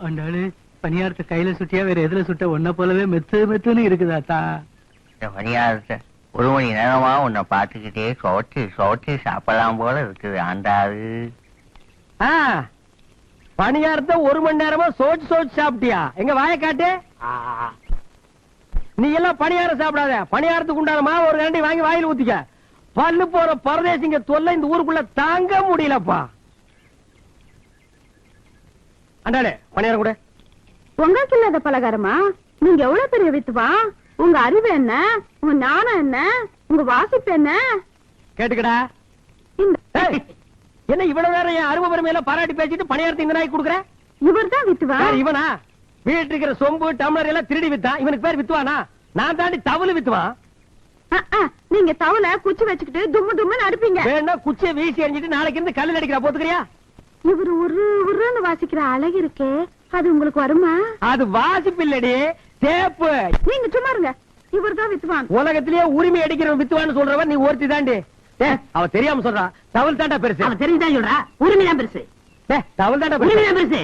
அண்டாளு பணியாரத்தை கையில சுட்டியா வேற எதுல சுட்ட ஒன்ன போலவே மெத்து மெத்துன்னு இருக்குதாத்தா. பணியாரத்தை 1 மணி நேரமா உன்னை பார்த்துக்கிட்டே சோட்டி சாப்பிடலாம் போல இருக்குது ஆண்டாளு. பணியாரத்தை 1 மணி நேரமா சோச்சு சாப்பிட்டியா? எங்க வாயை காட்டு. நீ எல்லாம் பணியாரம் சாப்பிடாத. பணியாரத்துக்கு உண்டானமா ஒரு கரண்டி வாங்கி வாயில ஊத்திக்க. பல்லு போற பரதேசிங்க தொல்லை இந்த ஊருக்குள்ள தாங்க முடியலப்பா. அண்டாளே பணியாரம் கூட. உங்களுக்கு இல்லாத பலகாரமா? நீங்க எவ்வளவு பெரிய வித்துவா? உங்க அறிவு என்ன? உங்க ஞானம் என்ன? உங்க வாசிப்பு என்ன? கேட்டுக்கடா. என்ன இவ்வளவு நேரம் என் அருமை பெருமையில பாராட்டி பேசிட்டு பணியாரத்தை இந்த நாய் கொடுக்குற? இவர் தான் வித்துவா. இவனா? வீட்டு இருக்கிற சொம்பு டம்ளர் எல்லாம் திருடி வித்தான். இவனுக்கு பேர் வித்துவானா? நான் தாண்டி தவுளு வித்துவான். நீங்க தவுல குச்சி வச்சுக்கிட்டு தும்மு தும்முன்னு அடிப்பீங்க. வேணா குச்சியை வீசி எறிஞ்சிட்டு நாளைக்கு இருந்து கல்லு அடிக்கிற போத்துக்கிறியா? இவர் உருன்னு வாசிக்கிற அழகு இருக்கே, அது உங்களுக்கு வருமா? அது வாசிப்பு இல்லடி, தேப்பு. நீங்க சும்மா இருங்க. இவர் தான் வித்துவான். உலகத்திலேயே உரிமை அடிக்கிற வித்துவான்னு சொல்றவன் நீ ஒருத்தி தாண்டி. அவ தெரியாம சொல்றா. தவள் தாண்டா பெருசு. அவன் தெரிஞ்சுதான் சொல்றா. உரிமை தான் பெருசு. தவள் தாண்டா உரிமை தான் பெருசு.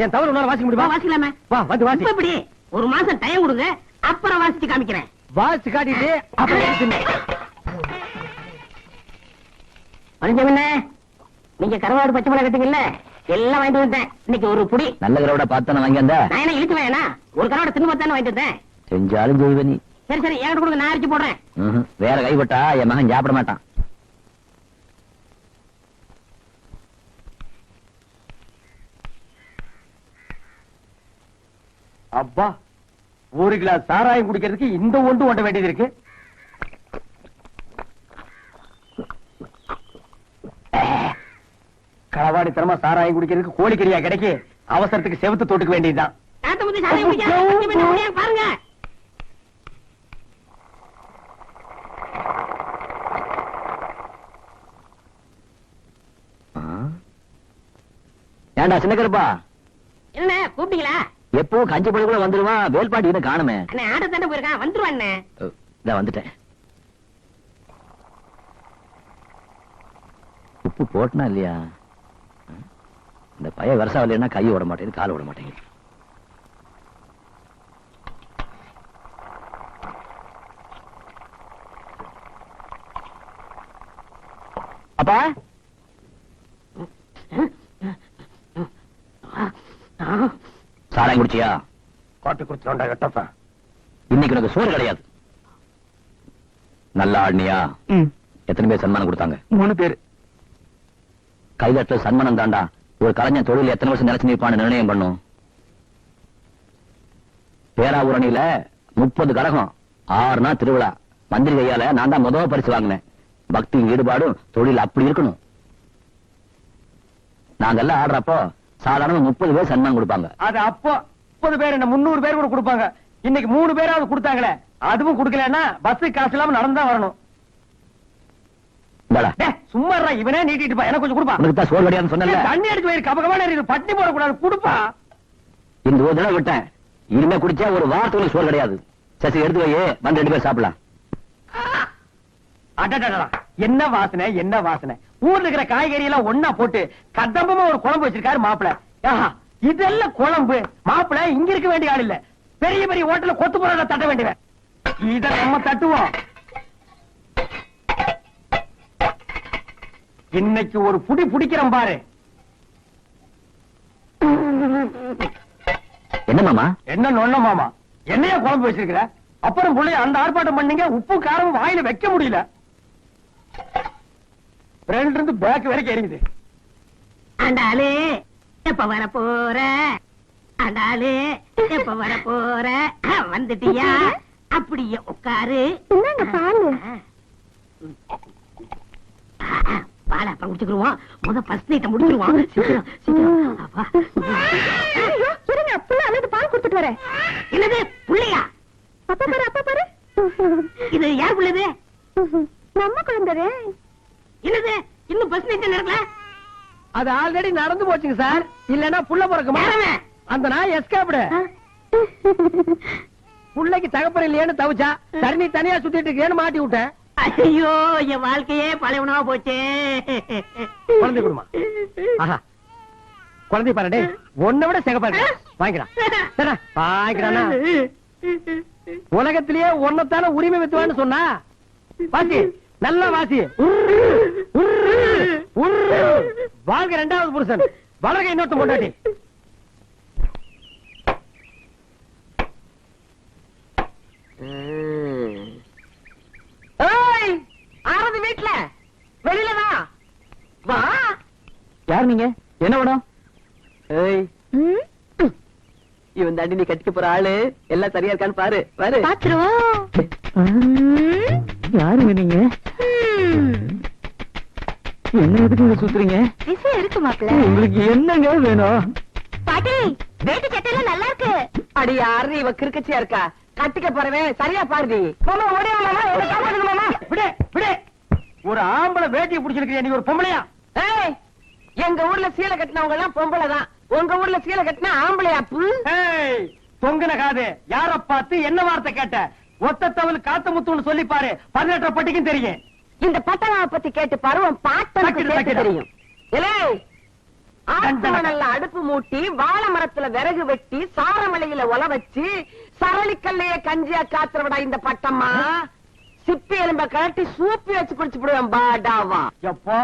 என் தவள் உன்னால வாசிக்க முடியுமா? வாசிக்கலாமே. வா வந்து வாசி. இப்படி 1 மாசம் டைம் கொடுங்க, அப்புறம் வாசிச்சு காமிக்கிறேன். வாசி காட்டிட்டு அப்புறம் மனுஷன் நீங்க கருவாடு பச்சை மிளகா கட்டிங்கல்ல, எல்லாம் வாங்கிட்டு வந்தேன். இன்னைக்கு ஒரு புடி நல்ல கரோட பார்த்தானே வாங்கி வந்தா. நான் என்ன இழுத்து வேணா, ஒரு கருவாடு தின்னு பார்த்தானே வாங்கிட்டு வந்தேன். செஞ்சாலும் செய்வ நீ. சரி என்கிட்ட கொடுங்க, நான் அரைச்சு போடுறேன். வேற கைப்பட்டா என் மகன் சாப்பிட மாட்டான். அப்பா 1 கிளாஸ் சாராயம் குடிக்கிறதுக்கு இந்த ஒன்று ஓட்ட வேண்டியது இருக்கு. களவாடித்தனமா சாராயம் குடிக்கிறதுக்கு கோழிக்கறியா கிடைக்கு. அவசரத்துக்கு செவத்து தொட்டுக்க வேண்டியதுதான். பாருங்க ஏண்டா சின்ன கருப்பா, என்ன கூப்பிட்டீங்களா? எப்பவும் கஞ்சி பழகுள்ள வந்துருவான். வேல்பாட்டி இன்னும் காணுமே. ஆட்ட தாண்டா போயிருக்கான். வந்துருவான். இதான் வந்துட்டேன். உப்பு போட்டனா இல்லையா? இந்த பைய வருஷம் இல்லைன்னா கை விட மாட்டேங்குது, கால் விட மாட்டேங்குது. அப்பா சாராயம் குடிச்சியா? காட்டு குடிச்சோண்டா கட்டப்பா. இன்னைக்கு உனக்கு சோறு கிடையாது. நல்லா ஆடினியா? எத்தனை பேர் சன்மானம் கொடுத்தாங்க? 3 பேர். கைதட்ட சன்மானம் தாண்டா ஒரு கலைஞர் தொழில் எத்தனை வருஷம் நினைச்சு நிற்பான்னு நிர்ணயம் பண்ணும். பேராவூரணியில 30 கரகம் 6 நாள் திருவிழா. மந்திரி கையால நான் தான் முதல் பரிசு வாங்கினேன். பக்தி ஈடுபாடும் தொழில் அப்படி இருக்கணும். நாங்கெல்லாம் ஆடுறப்போ சாதாரண 30 பேர் சன்மானம் கொடுப்பாங்க. அது அப்போ 30 பேர் என்ன 300 பேர் கூட கொடுப்பாங்க. இன்னைக்கு 3 பேராவது கொடுத்தாங்களே, அதுவும் கொடுக்கலன்னா பஸ் காசு இல்லாம நடந்தா வரணும். சும்மா இவனே நீட்டிட்டு பா. எனக்கு கொஞ்சம் கொடுப்பா. உனக்கு தான் சோறு கிடையாதுன்னு சொன்னல. தண்ணி அடிச்சு போயிரு. கபகமான பட்டி போடக்கூடாது. கொடுப்பா. இந்த ஒரு தடவை விட்டேன். இனிமே குடிச்சா ஒரு வாரத்துக்கு சோறு கிடையாது. சரி எடுத்து வையே, வந்து 2 பேர் சாப்பிடலாம். அடடடா, என்ன வாசனை என்ன வாசனை. ஊர்ல இருக்கிற காய்கறி எல்லாம் ஒன்னா போட்டு கதம்பமா ஒரு குழம்பு வச்சிருக்காரு மாப்பிள. இதெல்லாம் குழம்பு. மாப்பிள இங்க இருக்க வேண்டிய ஆள் இல்ல. பெரிய பெரிய ஹோட்டல்ல கொத்து போறத தட்ட வேண்டியவன். இத நம்ம தட்டுவோம். இன்னைக்கு ஒரு புடி புடிக்கிறோம் பாரு. என்ன மாமா? என்ன நொண்ண மாமா, என்னையா குழம்பு வச்சிருக்கிற? அப்புறம் புள்ளைய அந்த ஆர்ப்பாட்டம் பண்ணீங்க, உப்பு காரம் வாயில வைக்க முடியல. ஃப்ரண்ட்ல இருந்து பேக் வரைக்கும் எரியுது. ஆண்டாளே எப்ப வர போற? ஆண்டாளே எப்ப வர போற? வந்துட்டியா? அப்படியே உட்காரு. பால அப்புறம் குடிச்சுக்குருவோம். முத ஃபர்ஸ்ட் நைட்ட முடிச்சிருவோம். சீக்கிரம் சீக்கிரம். அப்பா இருங்க, புள்ள அல்லது பால் கொடுத்துட்டு வரேன். என்னது புள்ளையா? அப்பா பாரு, அப்பா பாரு. இது யார் புள்ளது? நம்ம குழந்தை. என்னது இன்னும் ஃபர்ஸ்ட் நைட் நடக்கல? அது ஆல்ரெடி நடந்து போச்சுங்க சார். இல்லன்னா புள்ள பிறக்குமா? அந்த நாய் எஸ்கேப்டு. புள்ளைக்கு தகப்பன் இல்லையேன்னு தவிச்சா, தண்ணி தனியா சுத்திட்டு இருக்கேன்னு மாட்டி விட்டேன். ஐயோ, என் வாழ்க்கையே பழையவனா போச்சே. குழந்தை குடுமா. ஆஹா, குழந்தை பாரு டேய், உன்னை விட சிகப்பாரு வாங்கிக்கலாம் வாங்கிக்கிறானா உலகத்திலேயே ஒன்னத்தான உரிமை வித்துவான்னு சொன்னா வாசி நல்லா வாசி வாழ்க இரண்டாவது புருஷன் வளர்க இன்னொருத்த கொண்டாட்டி ஆறது வீட்டுல வெளியிலதான் வா. யார் நீங்க? என்ன வேணும்? ஏய், இவன் தாண்டி நீ கட்டிக்க போற ஆளு எல்லாம் சரியா இருக்கான்னு பாரு பாரு. யாருங்க நீங்க? என்ன எதுக்கு இங்க சுத்துறீங்க? விஷயம் இருக்கு மாப்பிள்ள. உங்களுக்கு என்னங்க வேணும்? பாட்டி வேட்டி சட்டையில நல்லா இருக்கு. அடி யாரு இவ கிறுக்கச்சியா இருக்கா? கட்டிக்க போறவன் சரியா பாருடி. மாமா ஓடியா மாமா, என்ன காப்பாத்துங்க மாமா. விடு விடு. ஒரு ஆம்பளை வேட்டியை பிடிச்சிருக்கிறியா நீ ஒரு பொம்பளையா? ஏய், எங்க ஊர்ல சீலை கட்டினவங்க எல்லாம் பொம்பளை தான். உங்க ஊர்ல சீலை கட்டினா ஆம்பளையாப்பு. ஏய், தொங்குன காது யார பார்த்து என்ன வார்த்தை கேட்ட? ஒத்த தவள் காத்த முத்துன்னு சொல்லி பாரு, 18 பட்டிக்கும் தெரியும். இந்த பட்டணாவை பத்தி கேட்டு பருவம் பாட்டனுக்கு கேட்டு தெரியும். ஏய், ஆத்தமணல்ல அடுப்பு மூட்டி வாழை மரத்துல விறகு வெட்டி சாரமலையில ஒல வச்சு சரளிக்கல்லையே கஞ்சியா காத்துறவடா இந்த பட்டம்மா. சிப்பி எலும்ப கழட்டி சூப்பி வச்சு குடிச்சு விடுவேன் பாடாவா. எப்போ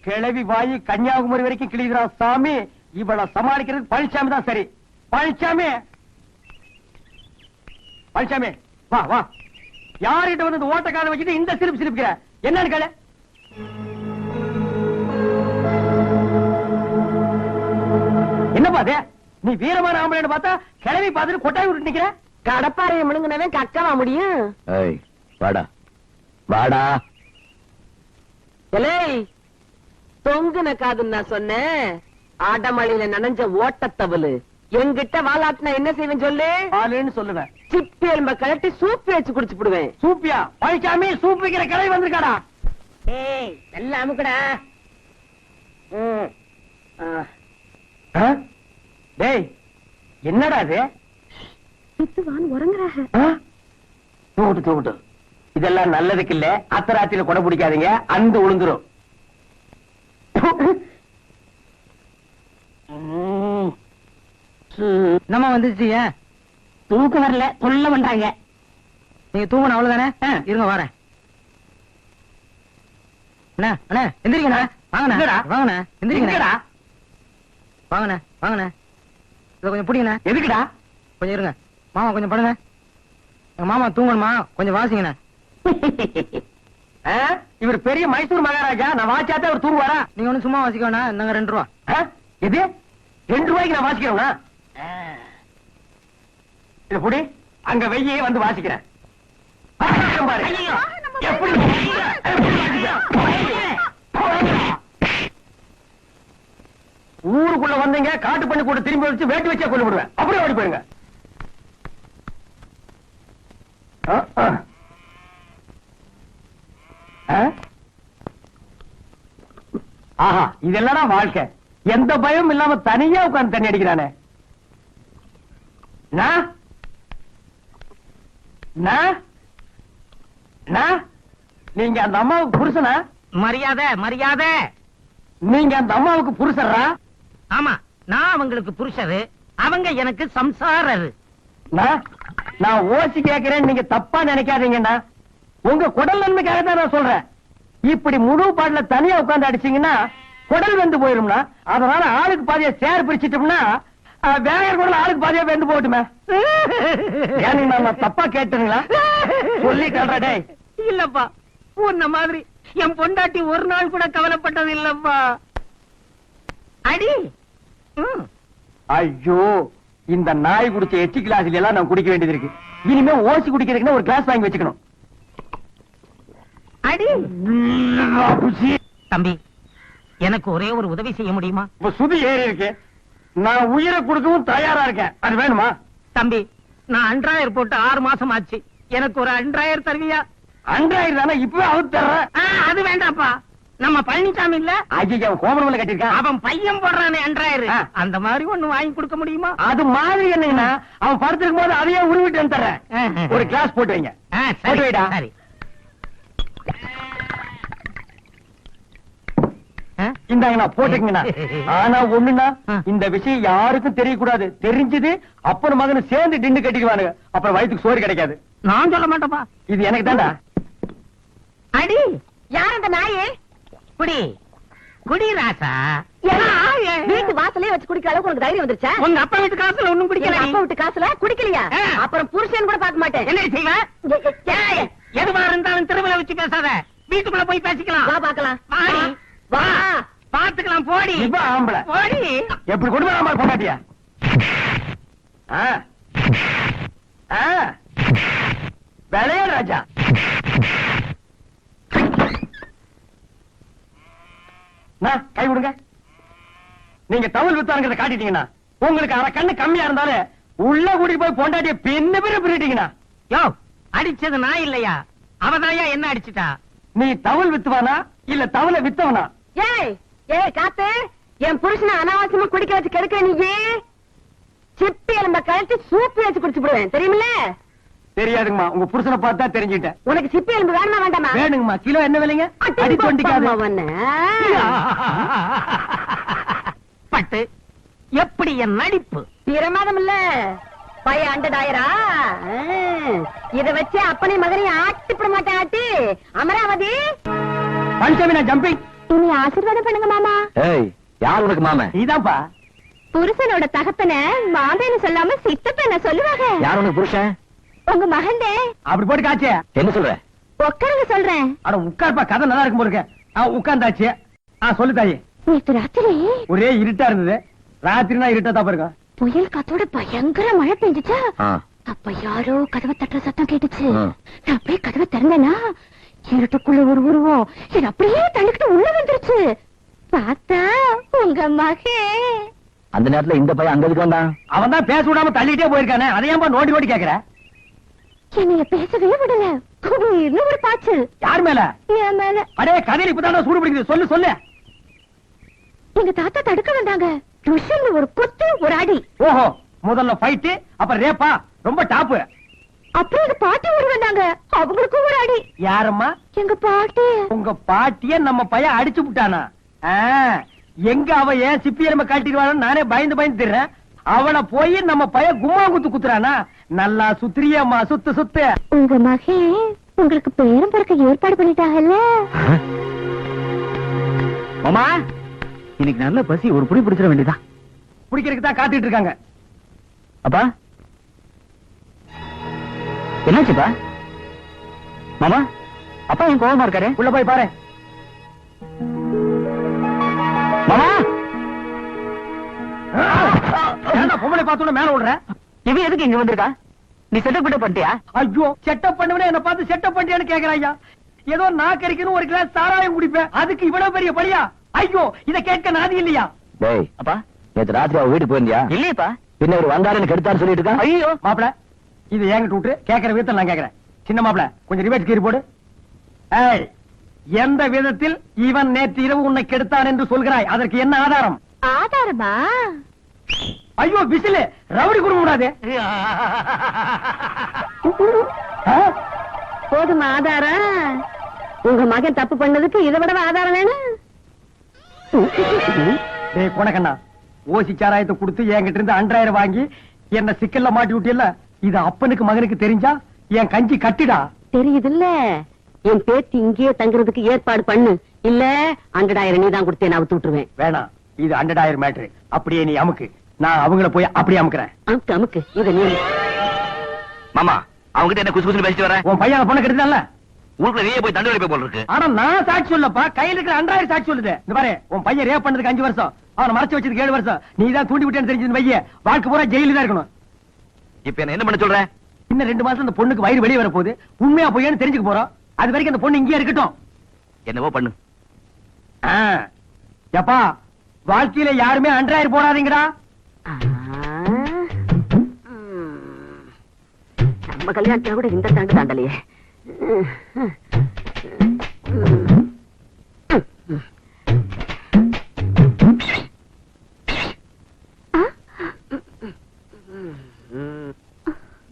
கிளவி வாயு கன்னியாகுமரி வரைக்கும் கிளிகிறான் சாமி. இவளை சமாளிக்கிறது பழனிசாமி தான் சரி. பழனிசாமி பழனிசாமி வா வா. யார்கிட்ட வந்து ஓட்டக்கார வச்சுட்டு இந்த சிரிப்பு சிரிப்புக்கிற என்னன்னு கேளு. என்னப்பா அது? நீ வீரமான ஆம்பளைன்னு பார்த்தா கிளவி பார்த்துட்டு கொட்டாய் விட்டு நிக்கிற. கடப்பாறைய முழுங்கினவன் கக்கவா முடியும்? ஏய், வாடா வாடா. ஏய், தொங்குன காதுன்னு நான் சொன்னேன். ஆடமழையில நனைஞ்ச ஓட்டத்தவளு என்கிட்ட வாலாட்டினா என்ன செய்வேன் சொல்லு? ஆளுன்னு சொல்லுவேன். சிப்பி எலும்ப கழட்டி சூப்பி வச்சு குடிச்சு விடுவேன். சூப்பியா? பழனிசாமி சூப் வைக்கிற கிளவி வந்திருக்காடா. ஏய், நல்லா அமுக்குடா. ஆ? டேய், என்னடா இது? வித்துவான் உறங்குறாங்க. தூட்டு தூட்டு. இதெல்லாம் நல்லதுக்கு இல்ல. அத்தராத்திரில கொடை பிடிக்காதீங்க, அந்த உளுந்துரும். நம்ம வந்துச்சு. தூக்கம் வரல, தொல்லை பண்றாங்க. நீங்க தூங்கணும் அவ்வளவுதானே? இருங்க வரேன். அண்ணா அண்ணா எந்திரிங்கண்ணா. வாங்கண்ணா எங்கடா? வாங்கண்ணா எந்திரிங்கண்ணா. எங்கடா? வாங்கண்ணா வாங்கண்ணா. இதை கொஞ்சம் பிடிங்கண்ணா. எதுக்குடா? கொஞ்சம் இருங்க. மாமா கொஞ்சம் படுங்க. எங்க மாமா தூங்கணுமா, கொஞ்சம் வாசிங்கண்ணா. ஆ? இவர் பெரிய மைசூர் மகாராஜா. நான் வாச்சாத்தா அவர் தூங்குவாரா? நீங்க ஒண்ணும் சும்மா வாசிக்க வேணா. நாங்க 2 ரூபா. ஆ? எது? 2 ரூபாய்க்கு நான் வாசிக்கிறேன்னா? இது புடி. அங்க வெய்யே வந்து வாசிக்கிறேன். பாரு. எப்படி ஊருக்குள்ள வந்தீங்க, காட்டு பண்ணி கூட திரும்பி வச்சு வேட்டு வச்சே கொண்டு விடுவேன். அப்படியே ஓடி போயிருங்க. ஆஹா, இதெல்லாம் வாழ்க்கை. எந்த பயமும் இல்லாம தனியா உட்கார்ந்து தண்ணி அடிக்கிறானே. நீங்க அந்த அம்மாவுக்கு புருஷனா? மரியாதை மரியாதை. நீங்க அந்த அம்மாவுக்கு புருஷரா? ஆமா, நான் அவங்களுக்கு புருஷரு, அவங்க எனக்கு சம்சாரரு. நான் ஓசி கேட்கிறேன், நீங்க தப்பா நினைக்காதீங்கண்ணா. உங்க குடல் நன்மைக்காக தான் நான் சொல்றேன். இப்படி முழு பாட்டுல தனியா உட்கார்ந்து அடிச்சீங்கன்னா குடல் வெந்து போயிரும்னா. அதனால ஆளுக்கு பாதியா சேர் பிரிச்சிட்டோம்னா வேகர் குடல் ஆளுக்கு பாதியா வெந்து போட்டுமே. ஏன் நான் தப்பா கேட்டுங்களா? சொல்லி கல்றடே. இல்லப்பா, உன்ன மாதிரி என் பொண்டாட்டி ஒரு நாள் கூட கவலைப்பட்டது இல்லப்பா. அடி. ஐயோ, இந்த நாய் குடிச்ச எச்சி கிளாஸ்ல எல்லாம் நான் குடிக்க வேண்டியது இருக்கு. இனிமே ஓசி குடிக்கிறதுக்குன்னு ஒரு கிளாஸ் வாங்கி வச்சுக்கணும். அடி. தம்பி, எனக்கு ஒரே ஒரு உதவி செய்ய முடியுமா? இப்ப சுதி ஏறி இருக்கு. நான் உயிரை கொடுக்கவும் தயாரா இருக்கேன். அது வேணுமா? தம்பி, நான் அன்றாயர் போட்டு 6 மாசம் ஆச்சு. எனக்கு ஒரு அன்றாயர் தருவியா? அன்றாயிரம் தானே, இப்பவே அவுத்து தர்றேன். அது வேண்டாப்பா. நம்ம பழனிசாமி இல்ல, ஐயா கோபுரம் கட்டிருக்கான். அவன் பையன் போடுறானே அன்றாயர், அந்த மாதிரி ஒண்ணு வாங்கி கொடுக்க முடியுமா? அது மாதிரி என்னங்கன்னா, அவன் படுத்திருக்கும் போது அதையே உருவிட்டு தர்றேன். ஒரு கிளாஸ் போட்டு வைங்க. போட்டு வைடா. சரி. இந்தாங்கண்ணா போட்டுக்கங்கண்ணா. ஆனா ஒண்ணுண்ணா, இந்த விஷயம் யாருக்கும் தெரியக்கூடாது. தெரிஞ்சது அப்பனும் மகனும் சேர்ந்து டின்னு கட்டிக்குவானுங்க. அப்புறம் வயிற்றுக்கு சோறு கிடைக்காது. நான் சொல்ல மாட்டேப்பா. இது எனக்கு தான்டா. அடி யார் அந்த நாயே? குடி குடி ராசா. வீட்டு வாசலே வச்சு குடிக்கிற அளவுக்கு உனக்கு தைரியம் வந்துருச்சா? உங்க அப்பா வீட்டு காசுல ஒண்ணும் எங்க குடிக்கல. அப்பா வீட்டு காசுல குடிக்கலையா? அப்புறம் புருஷன் கூட பார்க்க மாட்டேன். என்ன செய்வேன்? எதுவா இருந்தாலும் திருவிழா வச்சு பேசாத. வீட்டுக்குள்ள போய் பேசிக்கலாம். வா பாக்கலாம். வாடி. வா. பாத்துக்கலாம் போடி. இப்ப ஆம்பளை போடி. எப்படி கொண்டு போய் பொண்டாட்டியா? விளையா ராஜா. கை விடுங்க. நீங்க தவள் வித்தாங்கிறத காட்டிட்டீங்கன்னா உங்களுக்கு அரை கண்ணு கம்மியா இருந்தாலும் உள்ள கூட்டிட்டு போய் பொண்டாட்டிய பின்ன பின்ன பிரிட்டீங்கன்னா. யோ, அடிச்சது நான் இல்லையா? அவதாயா என்ன அடிச்சிட்டா? நீ தவள் வித்துவானா இல்ல தவளை வித்தவனா? ஏய் ஏய் காத்து, என் புருஷனை அனாவசியமா குடிக்க வச்சு கெடுக்கிற நீ. சிப்பி எலும்ப கழட்டி சூப்பு வச்சு குடிச்சு போடுவேன், தெரியுமில்ல? தெரியாதுங்கம்மா, உங்க புருஷனை பார்த்தா தெரிஞ்சுட்டேன். உனக்கு சிப்பி எலும்பு வேணுமா வேண்டாமா? வேணுங்கம்மா. கிலோ என்ன விலைங்க? அடி தொண்டிக்காது. பட்டு எப்படி என் நடிப்பு? பிரமாதம் இல்ல பையன் அண்டடாயிரா. இத வச்சு அப்பனை மகனையும் ஆட்டிப்பட மாட்டேன். ஆட்டி அமராவதி பஞ்சமி நான் ஜம்பிங். இனி ஆசீர்வாதம் பண்ணுங்க மாமா. ஏய், யார் உனக்கு மாமன்? நீதான்ப்பா. புருஷனோட தகப்பன மாமேன்னு சொல்லாம சித்தப்பன சொல்லுவாங்க. யார் உனக்கு புருஷன்? உங்க மகன்தே. அப்படி போட்டு காச்சே. என்ன சொல்ற? உட்காருங்க சொல்றேன். அட உட்கார்ப்பா, கதை நல்லா இருக்கும் போல. உட்கார்ந்தாச்சு. சொல்லு தாயி. நேத்து ராத்திரி ஒரே இருட்டா இருந்தது. ராத்திரினா இருட்டா தான் பாருங்க. புயல் காத்தோட பயங்கர மழை பெஞ்சுச்சா. ஆ. அப்ப யாரோ கதவை தட்டுற சத்தம் கேட்டுச்சு. ஆ. நான் அப்படியே கதவை திறந்தேனா இருட்டுக்குள்ள ஒரு உருவம் இது அப்படியே தள்ளிக்கிட்டு உள்ள வந்துருச்சு. பார்த்தா உங்க மகே. அந்த நேரத்துல இந்த பையன் அங்க இருக்கு வந்தான். அவன் தான் பேச விடாம தள்ளிட்டே போயிருக்கானே. அதையாம்பா நோண்டி நோண்டி கேக்குற? என்னைய பேசவே விடல. இன்னும் ஒரு பாய்ச்சல். யார் மேல? என் மேல. அடே கதையில இப்பதான் சூடு பிடிக்குது. சொல்லு சொல்லு. எங்க தாத்தா தடுக்க வந்தாங்க. ருஷன்ல ஒரு குத்து ஒரு அடி. ஓஹோ, முதல்ல ஃபைட் அப்புறம் ரேப்பா. ரொம்ப டாப். அப்புறம் எங்க பாட்டி ஓடி வந்தாங்க. அவங்களுக்கும் ஒரு அடி. யாரம்மா? எங்க பாட்டி. உங்க பாட்டிய நம்ம பையன் அடிச்சு விட்டானா? எங்க அவ ஏன் சிப்பி எலும்ப கழட்டிடுவான்னு நானே பயந்து பயந்து திர்றேன். அவனை போய் நம்ம பையன் கும்மா குத்து குத்துறானா? நல்லா சுத்திரியம்மா, சுத்து சுத்து. உங்க மகே உங்களுக்கு பேரும் பிறக்க ஏற்பாடு பண்ணிட்டாங்கல்ல. மாமா, இன்னைக்கு நல்ல பசி. ஒரு புடி பிடிச்சிட வேண்டியதா? பிடிக்கிறதுக்கு தான் காத்துட்டு இருக்காங்க. அப்பா என்னாச்சுப்பா? மாமா, அப்பா என் கோவமா இருக்காரு. உள்ள போய் பாரு. மாமா, ஏன்டா பொம்பளை பார்த்தோன்னு மேல விடுற? இவன் எதுக்கு இங்க வந்திருக்கா? நீ செட்டப் கிட்ட பண்ணிட்டியா? ஐயோ, செட்டப் பண்ணுவனே என்ன பார்த்து செட்டப் பண்ணியான்னு கேக்குறாயா? ஏதோ நான் கறிக்கணும் ஒரு கிளாஸ் சாராயம் குடிப்பேன், அதுக்கு இவ்வளவு பெரிய பலியா? ஐயோ, இத கேட்க நாதி இல்லையா? டேய் அப்பா, நேத்து ராத்திரி அவ வீட்டுக்கு போயிருந்தியா? இல்லையப்பா. பின்ன ஒரு வந்தாருன்னு கெடுத்தாரு சொல்லிட்டு இருக்கா. ஐயோ மாப்பிள, இது என்கிட்ட விட்டு கேட்கிற விதத்தில் நான் கேட்கிறேன். சின்ன மாப்பிள, கொஞ்சம் ரிவேட் கீறி போடு. ஏய், எந்த விதத்தில் இவன் நேற்று இரவு உன்னை கெடுத்தான் என்று சொல்கிறாய்? அதற்கு என்ன ஆதாரம்? ஆதாரமா? ஐயோ விசிலு, ரவுடி குடும்படாது. போதுமா ஆதாரம்? உங்க மகன் தப்பு பண்ணதுக்கு இதை விட ஆதாரம் வேணும்? டேய் கொனக்கண்ணா, ஓசி சாராயத்தை கொடுத்து என்கிட்ட இருந்து 2000 வாங்கி என்ன சிக்கல்ல மாட்டி விட்டியல்ல, இது அப்பனுக்கு மகனுக்கு தெரிஞ்சா என் கஞ்சி கட்டிடா. தெரியுதுல்ல, என் பேத்தி இங்கேயே தங்குறதுக்கு ஏற்பாடு பண்ணு. இல்ல 100,000 நீ தான் கொடுத்தே நான் அவுத்து விட்டுருவேன். வேணாம், இது 100,000 மேட்ரு. அப்படியே நீ அமுக்கு, நான் அவங்கள போய் அப்படியே அமுக்குறேன். அமுக்கு அமுக்கு, இத நீ. மாமா, அவங்கிட்ட என்ன குசு குசு பேசிட்டு வர? உன் பையன் பொண்ணு கெடுத்தான்ல, ஊருக்குள்ள நீயே போய் தண்டனை போய் போல இருக்கு. ஆனா நான் சாட்சி சொல்லப்பா, கையில இருக்கிற 100,000 சாட்சி சொல்லுது. இந்த பாரு, உன் பையன் ரேப் பண்ணதுக்கு 5 வருஷம், அவனை மறைச்சு வச்சதுக்கு 7 வருஷம். நீ தான் தூண்டி விட்டேன்னு தெரிஞ்சது வைய, வாழ்க்கை பூரா ஜெயில தான் இருக்கணும். இப்ப என்ன பண்ண சொல்ற? இன்னும் 2 மாசம் அந்த பொண்ணுக்கு வயிறு வெளியே வர போகுது. உண்மையா பொய்யான்னு தெரிஞ்சுக்க போறோம். அது வரைக்கும் அந்த பொண்ணு இங்கேயே இருக்கட்டும். என்னவோ பண்ணு. எப்பா, வாழ்க்கையில யாருமே 100,000 போடாதீங்கடா. நம்ம கல்யாணத்துல கூட இந்த தாண்டு தாண்டலையே.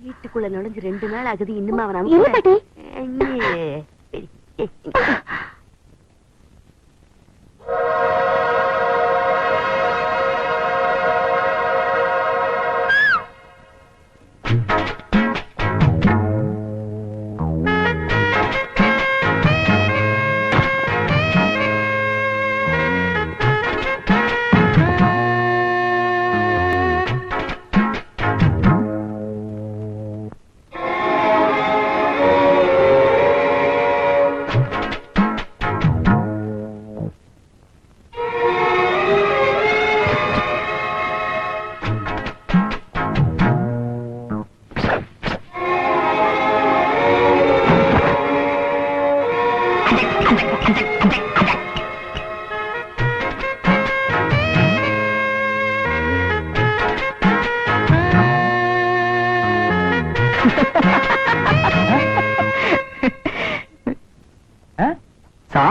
வீட்டுக்குள்ள நுழைஞ்சு 2 நாள் ஆகுது, இன்னுமா அவன் இல்ல பாட்டி.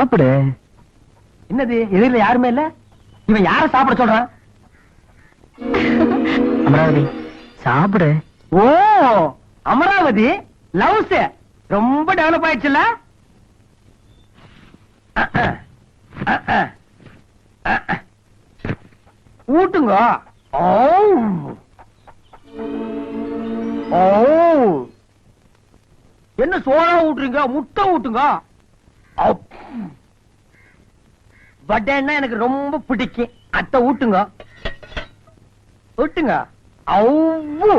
சாப்பிடு. என்னது எதிரில யாருமே இல்ல? இவன் யார சாப்பிட சொல்றான்? அமராவதி சாப்பிடு. ஓ அமராவதி லவ்ஸ் ரொம்ப டெவலப் ஆயிடுச்சுல்ல? ஊட்டுங்க. ஓ ஓ என்ன சோளா ஊட்டுறீங்க? முட்டை ஊட்டுங்க. வடைன்னா எனக்கு ரொம்ப பிடிக்கும். அத்தை ஊட்டுங்க ஊட்டுங்க. அவ்வளோ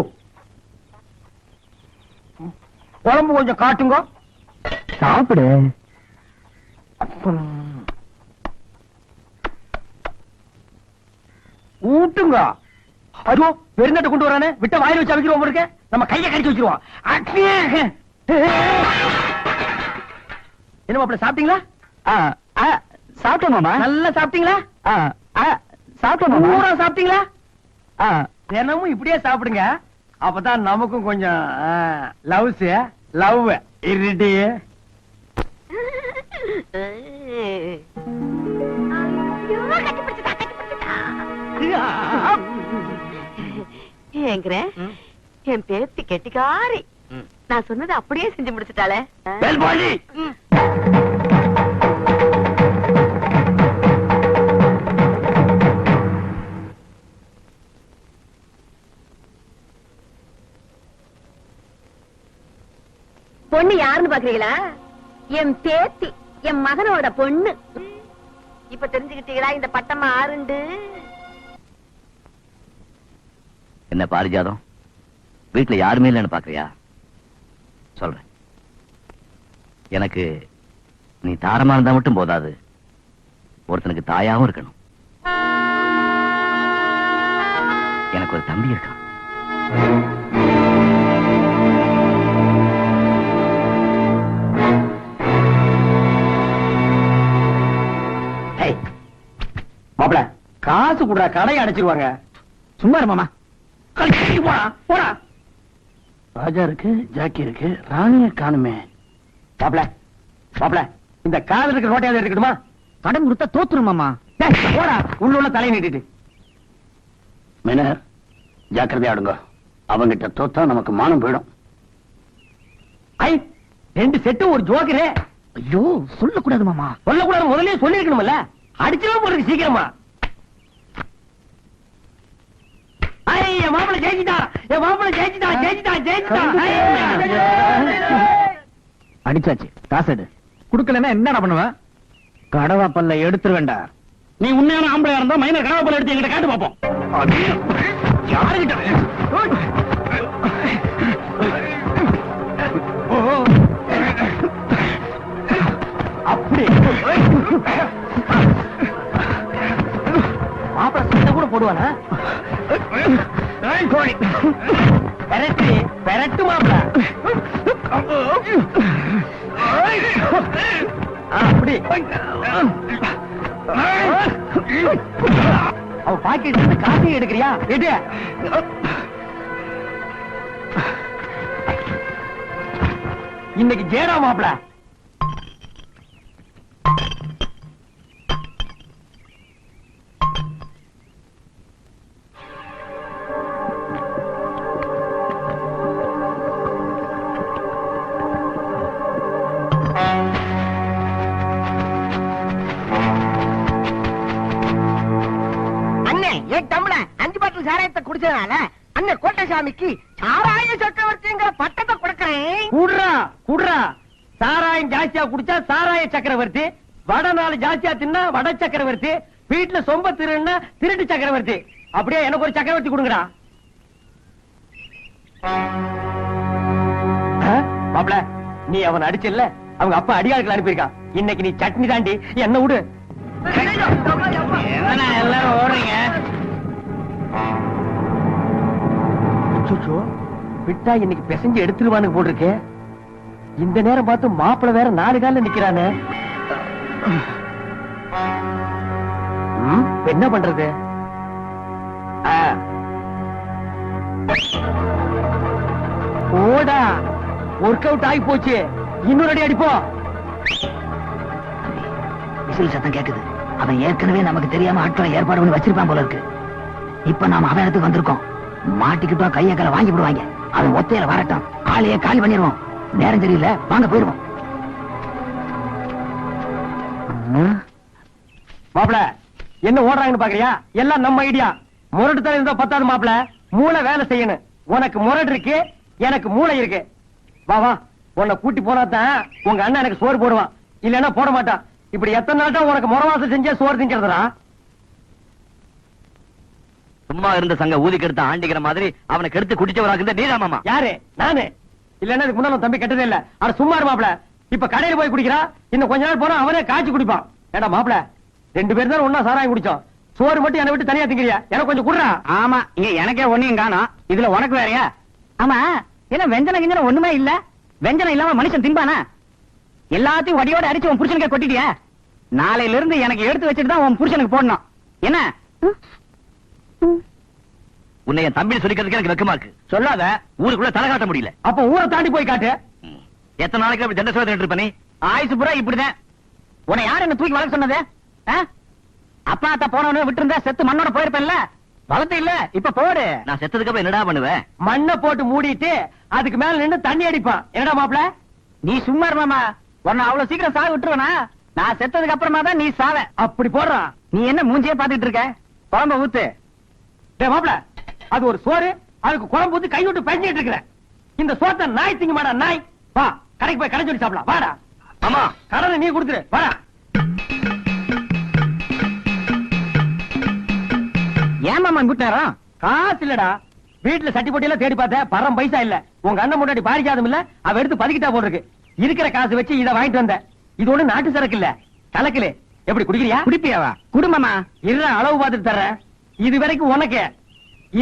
குழம்பு கொஞ்சம் காட்டுங்க. சாப்பிடு. ஊட்டுங்க. ஐயோ பெருந்தட்டை கொண்டு வரானே, விட்ட வாயில வச்சு அமைக்கிறோம் இருக்க. நம்ம கையை கடிச்சு வச்சிருவோம். என்ன மாப்பிள்ள சாப்பிட்டீங்களா? சாப்பிட்டோம் மாமா. நல்லா சாப்பிட்டீங்களா? சாப்பிட்டோம் மாமா. பூரா சாப்பிட்டீங்களா? தினமும் இப்படியே சாப்பிடுங்க. அப்பதான் நமக்கும் கொஞ்சம் லவ்ஸ் லவ் இருடி. ஏங்கிற என் பேத்தி கெட்டிக்காரி. நான் சொன்னது அப்படியே செஞ்சு முடிச்சுட்டாளே. பொண்ணு யாருன்னு பாக்குறீங்களா? என் பேத்தி, என் மகனோட பொண்ணு. இப்ப தெரிஞ்சுக்கிட்டீங்களா இந்த பட்டமா ஆறுண்டு? என்ன பாரிஜாதம், வீட்டுல யாருமே இல்லைன்னு பாக்குறியா? சொல்றேன். எனக்கு நீ தாரமா இருந்தா மட்டும் போதாது, ஒருத்தனுக்கு தாயாவும் இருக்கணும். எனக்கு ஒரு தம்பி இருக்கான். மாப்பிள காசு கூட கடை அடைச்சிருவாங்க. சும்மா இரு மாமா. போடா போடா. ராஜா இருக்கு, ஜாக்கி இருக்கு, ராணிய காணுமே. மாப்பிள மாப்பிள இந்த காதல் இருக்கிற ரோட்டையாவது எடுக்கணுமா? கடன் கொடுத்தா தோத்துரும் மாமா. போடா உள்ள தலையை நீட்டிட்டு. மேனர் ஜாக்கிரதையாடுங்க. அவங்கிட்ட தோத்தா நமக்கு மானம் போயிடும். ஐ 2 செட்டு ஒரு ஜோக்கரே. ஐயோ சொல்லக்கூடாது மாமா. சொல்லக்கூடாது, முதல்ல சொல்லிருக்கணும்ல. அடிச்சவே போறதுக்கு சீக்கிரமா. என் மாப்பிள ஜெயிச்சிட்டா, என் மாப்பிள ஜெயிச்சிட்டா, ஜெயிச்சிட்டா, ஜெயிச்சிட்டா. அடிச்சாச்சு, காசு எடு. குடுக்கலன்னா என்ன பண்ணுவேன்? கடவாப்பல்ல எடுத்துருவேண்டா. நீ உண்மையான ஆம்பளையா இருந்தா மைனர் கடவாப்பல்ல எடுத்து எங்கிட்ட காட்டு பாப்போம். யாருகிட்ட? அப்படி மாப்பிள சண்டை கூட போடுவானா? பெரட்டு பெரட்டு மாப்பிள. அப்படி அவ பாக்கெட் இருந்து காசையும் எடுக்கிறியா? எடு. இன்னைக்கு ஜேடா மாப்பிள. சாராயத்தை குடிச்சதுனால அண்ணன் கோட்டைசாமிக்கு சாராய சக்கரவர்த்திங்கிற பட்டத்தை கொடுக்கிறேன். குடுறா குடுறா. சாராயம் ஜாஸ்தியா குடிச்சா சாராய சக்கரவர்த்தி, வட நாள் ஜாஸ்தியா தின்னா வட சக்கரவர்த்தி, வீட்டுல சொம்ப திருன்னா திருட்டு சக்கரவர்த்தி. அப்படியே எனக்கு ஒரு சக்கரவர்த்தி கொடுங்கடா. மாப்பிள நீ அவன் அடிச்சல்ல, அவங்க அப்பா அடியாளுக்கு அனுப்பியிருக்கான். இன்னைக்கு நீ சட்னி தாண்டி என்ன விடு. எல்லாரும் ஓடுறீங்க. விட்டா இன்னைக்கு பிசைஞ்சு எடுத்துருவானு போட்டிருக்கே. இந்த நேரம் பார்த்து மாப்பிள வேற 4 கால்ல நிக்கிறானே. என்ன பண்றது? ஓடா ஒர்க் அவுட் ஆகி போச்சு. இன்னொரு அடி அடிப்போம். விசில் சத்தம் கேக்குது. அவன் ஏற்கனவே நமக்கு தெரியாம ஆட்களை ஏற்பாடு பண்ணி வச்சிருப்பான் போல இருக்கு. இப்ப நாம அவன் இடத்துக்கு வந்திருக்கோம். மாட்டிக்கிட்டோம், கைய கால வாங்கி விடுவாங்க. அவன் ஒத்தையில வரட்டும், ஆளையே காலி பண்ணிடுவோம். நேரம் தெரியல, வாங்க போயிருவோம். மாப்பிள என்ன ஓடுறாங்கன்னு பாக்குறியா? எல்லாம் நம்ம ஐடியா. முரட்டுத்தனம் இருந்தா பத்தாது மாப்பிள, மூளை வேலை செய்யணும். உனக்கு முரடு இருக்கு, எனக்கு மூளை இருக்கு. வா வா, உன்னை கூட்டி போனா தான் உங்க அண்ணன் எனக்கு சோறு போடுவான், இல்லன்னா போட மாட்டான். இப்படி எத்தனை நாள் தான் உனக்கு முறவாசம் செஞ்சே சோறு திங்கிறதுடா? சும்மா இருந்த சங்க ஊதி கெடுத்த ஆண்டிக்கிற மாதிரி அவனை கெடுத்து குடிச்சவராக நீதான் மாமா. யாரு? நானு. இல்லன்னா இதுக்கு முன்னால உன் தம்பி கெட்டதே இல்ல. ஆனா சும்மா இரு மாப்பிள. இப்ப கடையில போய் குடிக்கிறா, இன்னும் கொஞ்ச நாள் போனா அவனே காய்ச்சி குடிப்பான். ஏடா மாப்பிள, 2 பேரும் தான் ஒன்னா சாராயம் குடிச்சோம். சோறு மட்டும் என்னை விட்டு தனியா திங்கிறியா? எனக்கு கொஞ்சம் குடுறா. ஆமா, இங்க எனக்கே ஒண்ணையும் காணோம், இதுல உனக்கு வேறயா? ஆமா, என்ன வெஞ்சனம் கிஞ்சனம் ஒண்ணுமே இல்ல? வெஞ்சனம் இல்லாம மனுஷன் தின்பானா? எல்லாத்தையும் வடியோட அடிச்சு உன் புருஷனுக்கே கொட்டிட்டியா? நாளையில இருந்து எனக்கு எடுத்து வச்சுட்டு தான் உன் புருஷனுக்கு போடணும். என்ன உன்னை என் தம்பி சொல்லிக்கிறதுக்கு எனக்கு வெக்கமா இருக்கு. சொல்லாத, ஊருக்குள்ள தலை காட்ட முடியல. அப்ப ஊரை தாண்டி போய் காட்டு. எத்தனை நாளைக்கு அப்படி தண்டை சோதனை பண்ணி ஆயுசு புறா இப்படிதான். உன்னை யாரு என்ன தூக்கி வளர்க்க சொன்னது? அப்பா அத்தா போனவனு விட்டு இருந்தா செத்து மண்ணோட போயிருப்பேன்ல. வளர்த்து இல்ல, இப்ப போடு. நான் செத்ததுக்கு அப்புறம் என்னடா பண்ணுவேன்? மண்ணை போட்டு மூடிட்டு அதுக்கு மேல நின்னு தண்ணி அடிப்பான். என்னடா மாப்பிள? நீ சும்மா இரு மாமா. உன்னை அவ்வளவு சீக்கிரம் சாக விட்டுருவனா? நான் செத்ததுக்கு அப்புறமா தான் நீ சாவ. அப்படி போடுறான். நீ என்ன மூஞ்சியே பாத்துட்டு இருக்க? குழம்ப ஊத்து. டேய் மாப்பிள, அது ஒரு சோறு, அதுக்கு குழம்பு ஊத்தி கை விட்டு பெஞ்சிட்டு இருக்கிற. இந்த சோத்தை நாய் திங்க மாடா நாய். வா, கடைக்கு போய் கடை சொல்லி சாப்பிடலாம். வாடா. ஆமா, கடனை நீ கொடுத்துரு. வாடா. ஏன் மாமா கூட்டாரா? காசு இல்லடா. வீட்டுல சட்டி போட்டி எல்லாம் தேடி பார்த்தேன், பரம் பைசா இல்ல. உங்க அண்ணன் முன்னாடி பாரிஜாதம் இல்ல, அவ எடுத்து பதுக்கிட்டா போல இருக்கு. இருக்கிற காசு வச்சு இதை வாங்கிட்டு வந்த. இது ஒண்ணு நாட்டு சரக்கு இல்ல, கலக்கல. எப்படி குடிக்கிறியா? குடிப்பியாவா? குடும்பமா இருற அளவு பார்த்துட்டு தர்றேன். இது வரைக்கும் உனக்கு,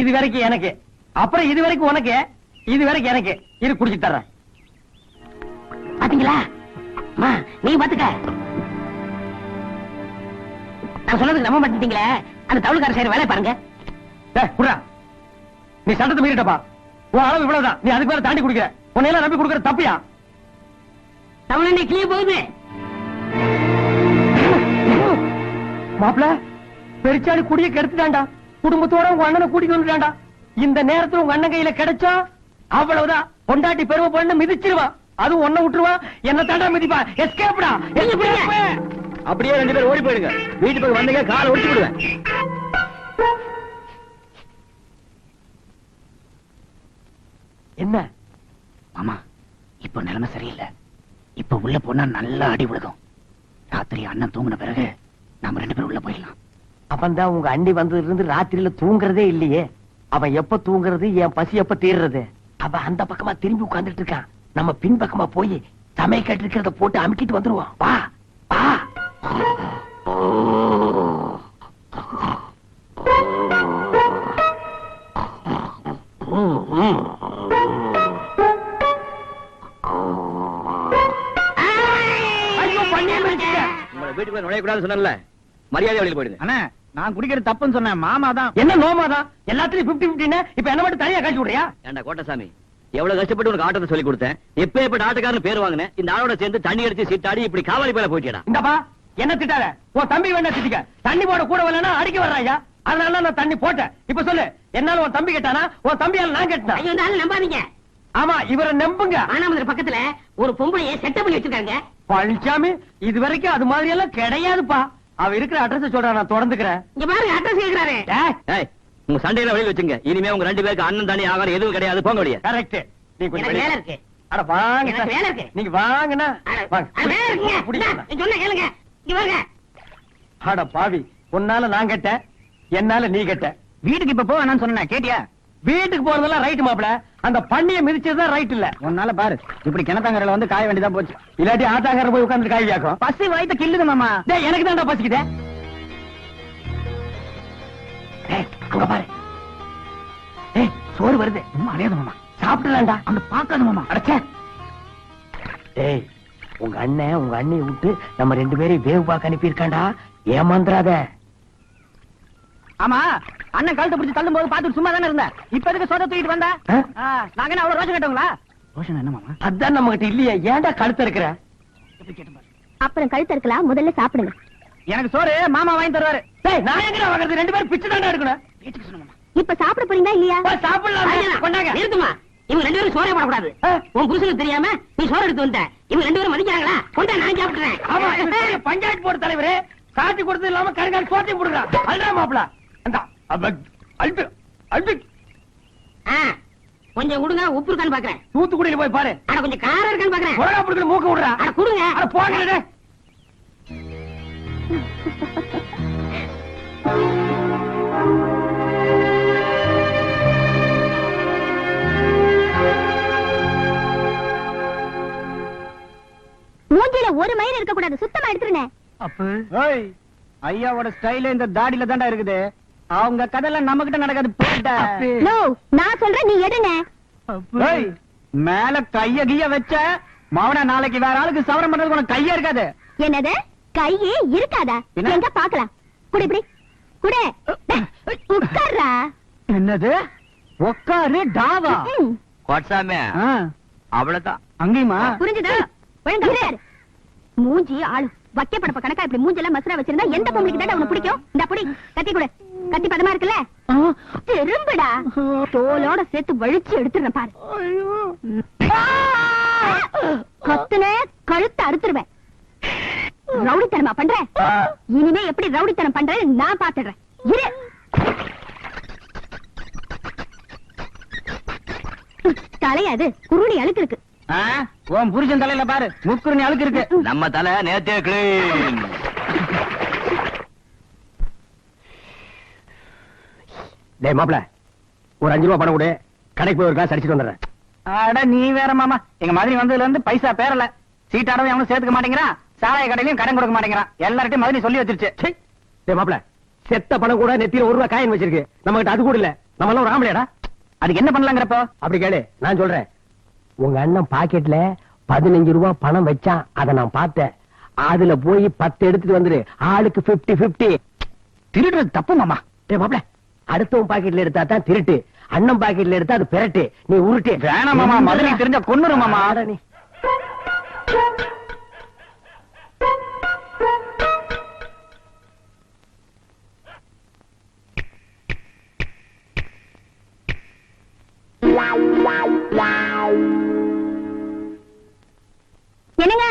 இது வரைக்கும் எனக்கு, அப்புறம் இது வரைக்கும் உனக்கு, இது வரைக்கும் எனக்கு. இது குடிச்சிட்டு தர்றேன். பாத்தீங்களா? நீ பாத்துக்க. நான் சொன்னதுக்கு நம்ப மாட்டீங்களே. அந்த தவுளுக்கார செய்யற வேலை பாருங்க. டேய் குடுறா. நீ சட்டத்தை மீறிட்டப்பா. உன் அளவு இவ்வளவுதான், நீ அதுக்கு மேல தாண்டி குடிக்கிற. உன்னையெல்லாம் நம்பி குடுக்கிற தப்பியா? தமிழ் கிளிய போகுது. மாப்பிள, பெருச்சாளி குடிய கெடுத்துட்டான்டா. குடும்பத்தோட உங்க அண்ணனை கூட்டிட்டு வந்துட்டான்டா. இந்த நேரத்துல உங்க அண்ணன் கையில கிடைச்சா அவ்வளவுதான். பொண்டாட்டி பெருமை பண்ணு மிதிச்சிருவான். அதுவும் ஒன்ன விட்டுருவான், என்ன தாண்டா மிதிப்பா. எஸ்கேப்டா. அப்படியே 2 பேரும் ஓடி போயிடுங்க. வீட்டுக்கு போய் வந்தீங்க காலை ஒடிச்சு விடுவேன். என்ன மாமா, இப்ப நிலைமை சரியில்லை. இப்ப உள்ள போனா நல்லா அடி விழுகும். ராத்திரி அண்ணன் தூங்கின பிறகு நாம 2 பேரும் உள்ள போயிடலாம். அவன் தான் உங்க அண்ணி வந்ததுல இருந்து ராத்திரியில தூங்குறதே இல்லையே. அவன் எப்ப தூங்குறது, என் பசி எப்ப தீர்றது? அவன் அந்த பக்கமா திரும்பி உட்கார்ந்துட்டு இருக்கான். நம்ம பின் பக்கமா போய் சமையல் இருக்கிறத போட்டு அமுக்கிட்டு வந்துருவான். வா வா. ஐயோ, பண்ணியே வச்சிட்டேன். உங்களை வீட்டுக்குள்ள நுழையக்கூடாதுன்னு சொன்னேன்ல, மரியாதை வெளியில போயிடுங்க. அண்ணா, நான் குடிக்கிறது தப்புன்னு சொன்னேன். மாமா தான். என்ன நோமாதான்? எல்லாத்துலயும் 50-50. இப்ப என்ன மட்டும் தனியா காய்ச்சி விடுறியா? ஏண்டா கோட்டசாமி, எவ்வளவு கஷ்டப்பட்டு உனக்கு ஆட்டத்தை சொல்லி கொடுத்தேன். எப்ப ஆட்டக்காரன் பேர் வாங்கினேன். இந்த ஆளோட சேர்ந்து தண்ணி அடிச்சு சீட்டாடி இப்படி காவாலி பேல போயிட்டா. இந்தப்பா, என்ன திட்டாத. உன் தம்பி வேணா திட்டிக்க. தண்ணி போட கூட வரலன்னா அடிக்க வர்றாயா? அதனால நான் தண்ணி போட்டேன். இப்ப சொல்லு, என்னால உன் தம்பி கேட்டானா, உன் தம்பியால நான் கேட்டேன்? ஐயோ, நாள் நம்பாதீங்க. ஆமா, இவரை நம்புங்க. ஆனாமதுரை பக்கத்துல ஒரு பொம்பளைய செட்டப் பண்ணி வச்சிருக்காங்க. பழனிசாமி, இது வரைக்கும் அது மாதிரி எல்லாம் கிடையாதுப்பா. அவ இருக்கிற அட்ரஸ் சொல்றா, நான் தொடர்ந்துக்கிறேன். இங்க பாருங்க, அட்ரஸ் கேக்குறாரு. ஏய், உங்க சண்டையில வெளியில வச்சுங்க. இனிமே உங்க 2 பேருக்கு அண்ணன் தண்ணி ஆகாரம் எதுவும் கிடையாது. போங்க வெளியே. கரெக்ட். நீ கொஞ்சம் எனக்கு வேலை வெளிய. இருக்கு. அட வாங்க எனக்கு சார். வேலை இருக்கு. நீங்க வாங்கண்ணா. வாங்க. வேலை இருக்குங்க. பிடிக்கல. நான் சொன்ன கேளுங்க. இங்க பாருங்க. அட பாவி, உன்னால நான் கேட்டேன், என்னால நீ கேட்ட. வீட்டுக்கு இப்ப போ வேணாம்னு சொன்னேன், கேட்டியா? வீட்டுக்கு போறதெல்லாம் ரைட் மாப்ள. அந்த பண்ணிய மிதிச்சதுதான் ரைட் இல்ல. உன்னால பாரு, இப்படி கிணத்தாங்கரையில வந்து காய வேண்டியதான் போச்சு. இல்லாட்டி ஆத்தாக்கார போய் உட்கார்ந்து காய் வியாக்கும். பசி வயித்த கில்லுது மாமா. டேய், எனக்கு தான்டா பசிக்குதே. டேய், அங்க பாரு. டேய், சோறு வருது. அடையாது மாமா. சாப்பிடலாம்டா. அங்க பாக்காது மாமா. அடச்சே. டேய், உங்க அண்ணன் உங்க அண்ணியை விட்டு நம்ம 2 பேரையும் வேவு பார்க்க அனுப்பி இருக்காண்டா. ஏமாந்துறாத. ஆமா, அண்ணன் கழுத்தை பிடிச்சு தள்ளும் போது பாத்துட்டு சும்மா தானே இருந்த. இப்ப எதுக்கு சோத தூக்கிட்டு வந்த? நாங்க என்ன அவ்வளவு ரோஷம் கேட்டவங்களா? ரோஷன் என்ன மாமா? அதான் நம்ம கிட்ட இல்லையே, ஏன்டா கழுத்த இருக்கிற? அப்புறம் கழுத்து இருக்கலாம், முதல்ல சாப்பிடுங்க. எனக்கு சோறு மாமா வாங்கி தருவாரு. டேய் நான் எங்கடா வாங்குறது? ரெண்டு பேரும் பிச்சை தாண்டா எடுக்கணும். பேச்சுக்கு சொன்ன மாமா. இப்ப சாப்பிட போறீங்களா இல்லையா? போய் சாப்பிடலாம். கொண்டாங்க. நிறுத்துமா, இவங்க ரெண்டு பேரும் சோறே போடக்கூடாது. உன் புருஷனுக்கு தெரியாம நீ சோறு எடுத்து வந்த. இவங்க ரெண்டு பேரும் மதிக்கிறாங்களா? கொண்டா நான் சாப்பிடுறேன். ஆமா, இவன் பெரிய பஞ்சாயத்து போர்டு தலைவரே. காட்டி கொடுத்தது இல்லாம கருங்கால் சோத்தையும் போடுறான். அல்றா மாப்பிள. அந்த அல்ட்டு அல்ட்டு ஆ, கொஞ்சம் கொடுங்க, உப்பு இருக்கான்னு பாக்குறேன். தூத்துக்குடியில போய் பாரு. அட கொஞ்சம் காரம் இருக்கான்னு பாக்குறேன். கொடகா புடுக்குற மூக்க விடுறா. அட கொடுங்க. அட போங்கடே. மூஞ்சில ஒரு மயிர் இருக்க கூடாது, சுத்தமா எடுத்துருனே. அப்ப ஏய், ஐயாவோட ஸ்டைல் இந்த தாடியில தாண்டா இருக்குது. அவங்க கதையெல்லாம் நம்ம கிட்ட நடக்காது. போடா. நோ, நான் சொல்றேன், நீ எடுனே. ஏய், மேல கைய கிய வச்ச மவன நாளைக்கு வேற ஆளுக்கு சவரம் பண்றதுக்கு உனக்கு கையா இருக்காது. என்னது? கையே இருக்காதா? என்ன? எங்க பாக்கலாம். குடு இப்படி குடு. உட்கார்றா. என்னது? உக்காரு டாவா. ம், கோட்சாமி ஆ, அவ்வளவுதான். அங்கேயுமா? புரிஞ்சுதா? ஒழுங்கா இரு. மூஞ்சி ஆளு வக்கப்படப்ப கணக்கா இப்படி மூஞ்செல்லாம் மசரா வச்சிருந்தா எந்த பொம்பளைக்கு தான் உனக்கு பிடிக்கும்? இந்த புடி, கத்தி கொடு. கத்தி பதமா இருக்குல்ல? திரும்புடா. தோலோட சேர்த்து வழிச்சு எடுத்துறேன் பாரு. கத்துன கழுத்தை அறுத்துருவேன். ரவுடித்தனமா பண்ற? இனிமே எப்படி ரவுடித்தனம் பண்றேன்னு நான் பாத்துடுறேன். இரு. தலையாது குருணி அழுக்கு இருக்கு. ஆ, உன் புருஷன் தலையில பாரு முக்குறுனி அழுக்கு இருக்கு. நம்ம தலை நேத்தே கிளீன். டேய் மாப்பிள, ஒரு 5 ரூபாய் பணம் கொடு. கடைக்கு போய் ஒரு காசு அடிச்சிட்டு வந்துடுறேன். அட நீ வேற மாமா. எங்க மாதிரி வந்ததுல இருந்து பைசா பேரல. சீட்டாடவே அவனும் சேர்த்துக்க மாட்டேங்கிறான். சாராய கடையிலயும் கடன் கொடுக்க மாட்டேங்கிறான். எல்லார்ட்டையும் மாதிரி சொல்லி வச்சிருச்சு. சீ. டேய் மாப்பிள, செத்த பணம் கூட நெத்தியில 1 ரூபாய் காயின் வச்சிருக்கு. நம்ம கிட்ட அது கூட இல்ல. நம்ம எல்லாம் ஒரு ஆம்பளையாடா. அதுக்கு என்ன பண்ணலாங்கிறப்போ? அப்படி கேளு, நான் சொல்றேன். உங்க அண்ணன் பாக்கெட்ல 15 ரூபாய் பணம் வச்சான். அத நான் பார்த்தேன். அதுல போய் 10 எடுத்துட்டு வந்துரு. ஆளுக்கு 50-50. திருடுறது தப்பு மாமா. டேய் மாப்பிள, அடுத்தவன் பாக்கெட்ல எடுத்தா தான் திருட்டு. அண்ணன் பாக்கெட்ல எடுத்தா அது பிரட்டு. நீ உருட்டு. வேணாம் மாமா, மதுரைக்கு தெரிஞ்ச கொன்னுரு மாமா. ஆட நீ. என்னங்க,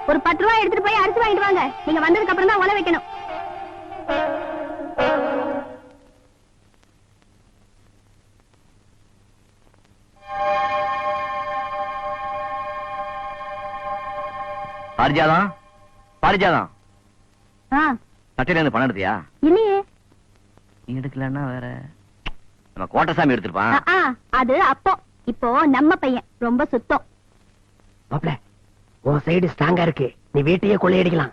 ஒரு 10 ரூபாய் எடுத்துட்டு போய் அரிசி வாங்கிட்டு வாங்க. நீங்க வந்ததுக்கு அப்புறம் தான் உல வைக்கணும். பாரிஜாதம் பாரிஜாதம் ஆ, சட்டையில இருந்து பணம் எடுத்தியா? இல்லையே. நீ எடுக்கலன்னா வேற நம்ம கோட்டசாமி எடுத்திருப்பான். அது அப்போ. இப்போ நம்ம பையன் ரொம்ப சுத்தம். மாப்பிள, உன் சைடு ஸ்ட்ராங்கா இருக்கு. நீ வீட்டையே கொள்ளையடிக்கலாம்.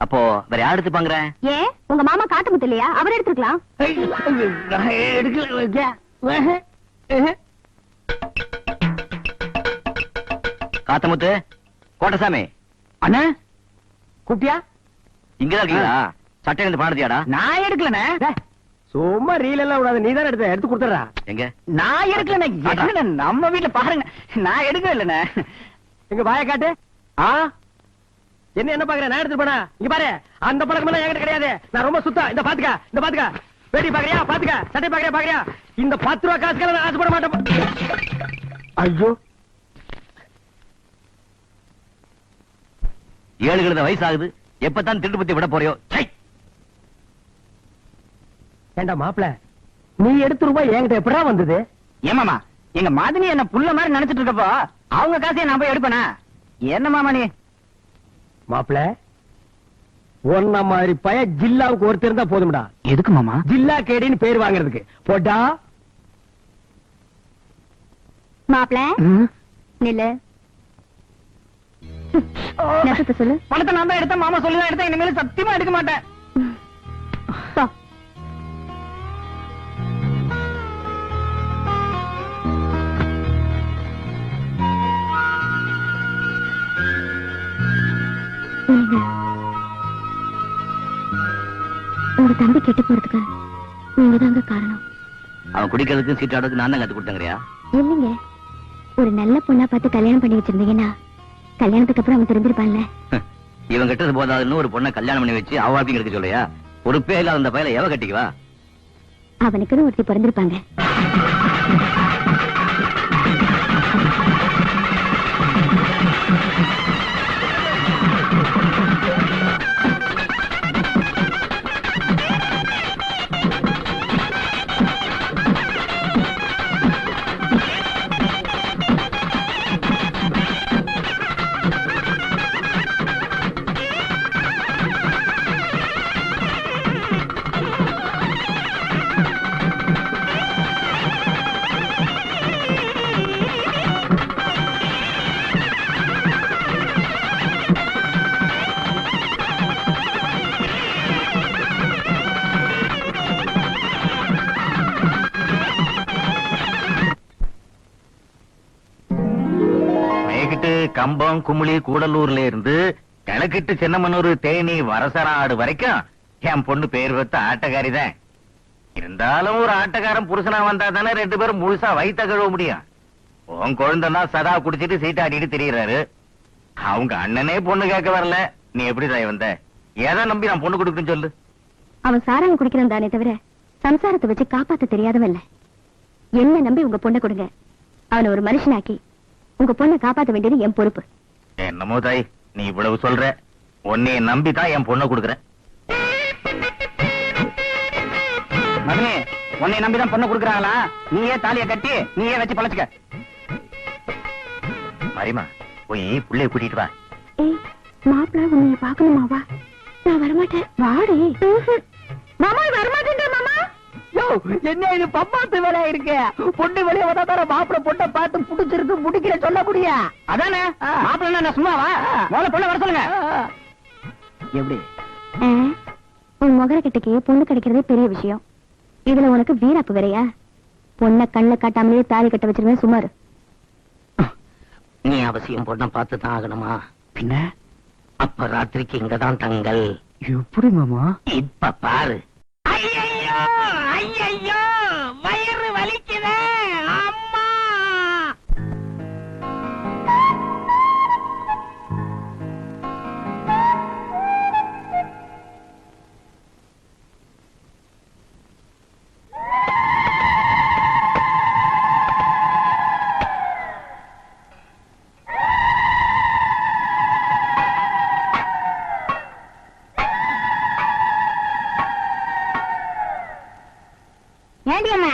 அப்போ வேற யார் எடுத்துப்பாங்கற? ஏன் உங்க மாமா காட்டு முத்து இல்லையா? அவர் எடுத்துக்கலாம். காத்தமுத்து, கோட்டசாமி அண்ணா குட்டியா, இங்கதான் இருக்கீங்களா? சட்டையில இருந்து பணம் எடுத்தியாடா? நான் எடுக்கலண்ணே. சும்மா ரீல் எல்லாம் விடாத. நீ தான் எடுத்து கொடுத்துறா. எங்க? நான் எடுக்கலண்ணே. என்னண்ணே, நம்ம வீட்டுல பாருங்க. நான் எடுக்கவே இல்லண்ணே. எங்க வாய காட்டு. என்ன பாக்குற? நான் எடுத்து போனா இங்க பாரு. அந்த பழக்கம் எல்லாம் என்கிட்ட கிடையாது. நான் ரொம்ப சுத்தம். இந்த பாத்துக்க வேட்டி பாக்குறியா? பாத்துக்க. சட்டை பாக்குறியா? இந்த 10 ரூபாய் காசுக்கு நான் ஆசைப்பட மாட்டேன். ஐயோ, 7 வயசு ஆகுது. எப்பதான் திருட்டு பத்தி விட போறியோ? ஏண்டா மாப்பிள, நீ எடுத்த ரூபாய் என்கிட்ட எப்படா வந்தது? ஏமாமா, எங்க மதனி என்ன புள்ள மாதிரி நினைச்சிட்டு இருக்கப்போ அவங்க காசையை நான் போய் எடுப்பேனா? என்ன மாமா நீ? மாப்பிள, ஒன்ன மாதிரி பய ஜில்லாவுக்கு ஒருத்தர் இருந்தா போதும்டா. எதுக்கு மாமா? ஜில்லா கேடின்னு பேர் வாங்குறதுக்கு. போட்டா மாப்பிள நில்லு. நெசத்தை சொல்லு. பணத்தை நான் தான் எடுத்தேன். மாமா சொல்லிதான் எடுத்தேன். இனிமேல் சத்தியமா எடுக்க மாட்டேன். போ. உங்க தம்பி கெட்டு போறதுக்கு நீங்க தாங்க காரணம். அவன் குடிக்கிறதுக்கு சீட்டாடுறதுக்கு நான் தான் கத்து கொடுத்தேங்கறியா? இல்லைங்க, ஒரு நல்ல பொண்ணா பார்த்து கல்யாணம் பண்ணி வச்சிருந்தீங்கன்னா கல்யாணத்துக்கு அப்புறம் அவன் திரும்பிருப்பான்ல. இவன் கிட்டது போதாதுன்னு ஒரு பொண்ணை கல்யாணம் பண்ணி வச்சு அவாப்பிங்க எடுக்க சொல்லையா? பொறுப்பே இல்லாத அந்த பையல எவ கட்டிக்குவா? அவனுக்குன்னு ஒருத்தி பிறந்திருப்பாங்க. கம்பம், குமுளி, கூடலூர்ல இருந்து கிழக்கிட்டு சின்னமனூர், தேனி, வரசராடு வரைக்கும் என் பொண்ணு பேர் வைத்த ஆட்டக்காரி தான். இருந்தாலும் ஒரு ஆட்டக்காரன் புருஷனா வந்தா தானே 2 பேரும் முழுசா வயித்த கழுவ முடியும். உன் குழந்தைன்னா சதா குடிச்சிட்டு சீட்டாடிட்டு திரியறாரு. அவங்க அண்ணனே பொண்ணு கேட்க வரல, நீ எப்படி தாய் வந்த? எதை நம்பி நான் பொண்ணு கொடுக்குன்னு சொல்லு. அவன் சாராயம் குடிக்கிறான் தானே தவிர சம்சாரத்தை வச்சு காப்பாத்த தெரியாதவன் இல்ல. என்ன நம்பி உங்க பொண்ணை கொடுங்க. அவனை ஒரு மனுஷனாக்கி உங்க பொண்ணை காப்பாத்த வேண்டியது என் பொறுப்பு. என்னமோ தாய், நீ இவ்வளவு சொல்ற. உன்னைய நம்பி தான் என் பொண்ணை கொடுக்குறேன். மகனே, உன்னை நம்பிதான் பொண்ணு கொடுக்குறாங்களா? நீயே தாலிய கட்டி நீயே வச்சு பழச்சுக்க. மரிமா, போய் புள்ளைய கூட்டிட்டு வா. ஏய், மாப்பிள்ள உன்னைய பாக்கணுமாவா? நான் வரமாட்டேன். வாடி. மாமா வரமாட்டேன். மாமா என்ன இது பம்பாத்து வேலை இருக்கு? பொண்ணு வெளியே வந்தா மாப்பிள்ள பொண்ணை பார்த்து புடிச்சிருக்கு முடிக்கிற சொல்ல முடியா? அதானே மாப்பிள்ள என்ன சும்மாவா? முதல்ல பொண்ணு வர சொல்லுங்க. எப்படி உன் முகர கிட்டக்கே பொண்ணு கிடைக்கிறதே பெரிய விஷயம். இதுல உனக்கு வீராப்பு வேறையா? பொண்ணை கண்ணை காட்டாமலே தாலி கட்ட வச்சிருவேன். சுமார் நீ அவசியம் பொண்ணை பார்த்து தான் ஆகணுமா? பின்ன அப்ப ராத்திரிக்கு இங்கதான் தங்கள். எப்படி மாமா? இப்ப பாரு. ஐயோ வயிறு வலிக்குதே அம்மா. ஏண்டியம்மா,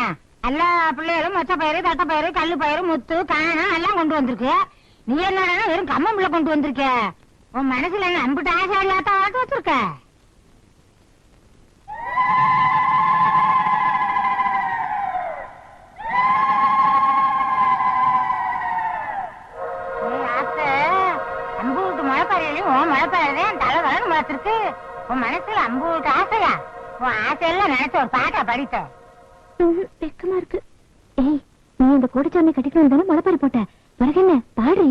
எல்லா பிள்ளைகளும் மொச்ச பயிறு, தட்டை பயிறு, கல்லு பயிறு, முத்து, காணம் எல்லாம் கொண்டு வந்திருக்கு. நீ என்ன வெறும் கம்மம்பிள்ள கொண்டு வந்திருக்க? உன் மனசுல என்ன அம்பிட்டு ஆசை இல்லாத ஆட்டு வச்சிருக்க? அம்பூட்டு மழைப்பயிரையும் உன் மழைப்பயிரையும் தலை வளர்ந்து வளர்த்துருக்கு. உன் மனசுல அம்பூட்டு ஆசையா? உன் ஆசையெல்லாம் நினைச்ச ஒரு பாட்டா படித்த வெக்கமா இருக்கு. ஏய், நீ இந்த கோடிச்சாமி கட்டிக்கணும் தானே மழைப்பயிர் போட்ட? பிறகு என்ன பாடி?